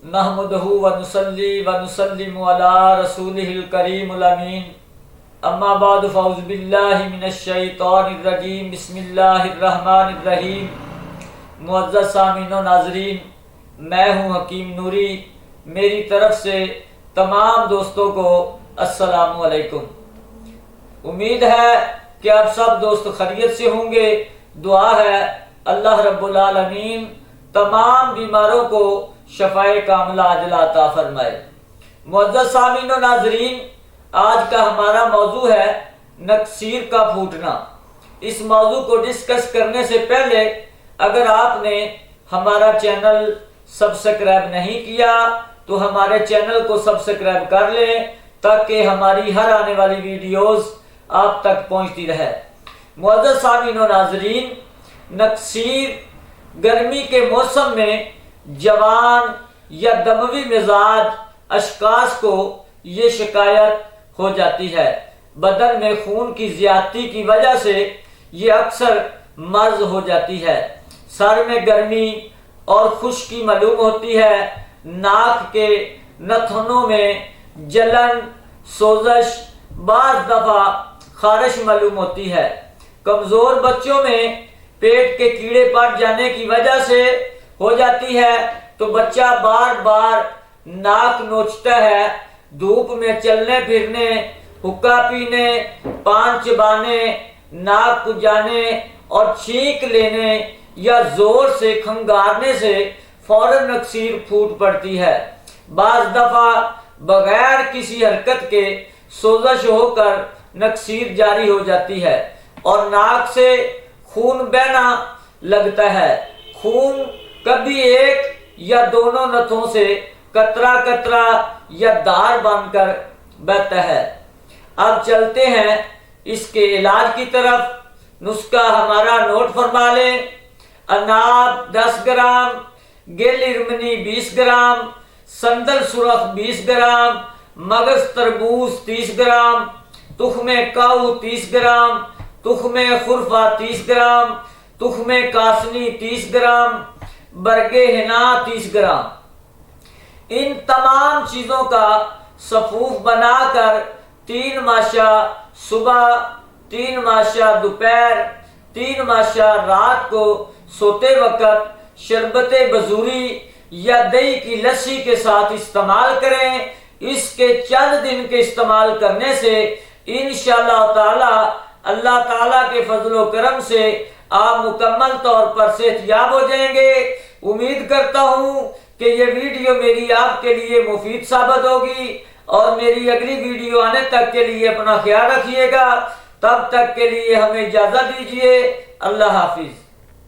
نحمدہ ونصلی ونسلم علی رسولہ الکریم الامین، اما بعد فاعوذ باللہ من الشیطان الرجیم، بسم اللہ الرحمن الرحیم۔ معزز سامعین و ناظرین، میں ہوں حکیم نوری، میری طرف سے تمام دوستوں کو السلام علیکم۔ امید ہے کہ آپ سب دوست خیریت سے ہوں گے۔ دعا ہے اللہ رب العالمین تمام بیماروں کو شفائے کاملہ عاجلہ عطا فرمائے۔ معزز سامعین و ناظرین، آج کا ہمارا موضوع ہے نکسیر کا پھوٹنا۔ اس موضوع کو ڈسکس کرنے سے پہلے اگر آپ نے ہمارا چینل سبسکرائب نہیں کیا تو ہمارے چینل کو سبسکرائب کر لیں تاکہ ہماری ہر آنے والی ویڈیوز آپ تک پہنچتی رہے۔ معزز سامعین و ناظرین، نکسیر گرمی کے موسم میں جوان یا دموی مزاج اشخاص کو یہ شکایت ہو جاتی ہے۔ بدن میں خون کی زیادتی کی وجہ سے یہ اکثر مرض ہو جاتی ہے۔ سر میں گرمی اور خشکی معلوم ہوتی ہے۔ ناک کے نتھنوں میں جلن، سوزش، بعض دفعہ خارش معلوم ہوتی ہے۔ کمزور بچوں میں پیٹ کے کیڑے پڑ جانے کی وجہ سے ہو جاتی ہے تو بچہ بار بار ناک نوچتا ہے۔ دھوپ میں چلنے پھرنے، حقہ پینے، پان چبانے، ناک کھجانے اور چھینک لینے یا زور سے کھنگارنے سے فوراً نکسیر پھوٹ پڑتی ہے۔ بعض دفعہ بغیر کسی حرکت کے سوزش ہو کر نکسیر جاری ہو جاتی ہے اور ناک سے خون بہنا لگتا ہے۔ خون کبھی ایک یا دونوں نتھوں سے قطرہ قطرہ یا دھار بن کر بہتا ہے۔ اب چلتے ہیں اس کے علاج کی طرف۔ نسخہ ہمارا نوٹ فرما لیں۔ اناب 10 گرام، گل ارمنی 20 گرام، سندل سرخ 20 گرام، مغز تربوز 30 گرام، تخم کاؤ 30 گرام، تخم خرفہ 30 گرام، تخم کاسنی 30 گرام، برگ حنا 30 گرام۔ ان تمام چیزوں کا صفوف بنا کر 3 ماشا صبح، 3 ماشا دوپہر، 3 ماشا رات کو سوتے وقت شربت بزوری یا دہی کی لسی کے ساتھ استعمال کریں۔ اس کے چند دن کے استعمال کرنے سے انشاءاللہ تعالی اللہ تعالیٰ کے فضل و کرم سے آپ مکمل طور پر صحت یاب ہو جائیں گے۔ امید کرتا ہوں کہ یہ ویڈیو میری آپ کے لیے مفید ثابت ہوگی اور میری اگلی ویڈیو آنے تک کے لیے اپنا خیال رکھیے گا۔ تب تک کے لیے ہمیں اجازت دیجیے۔ اللہ حافظ۔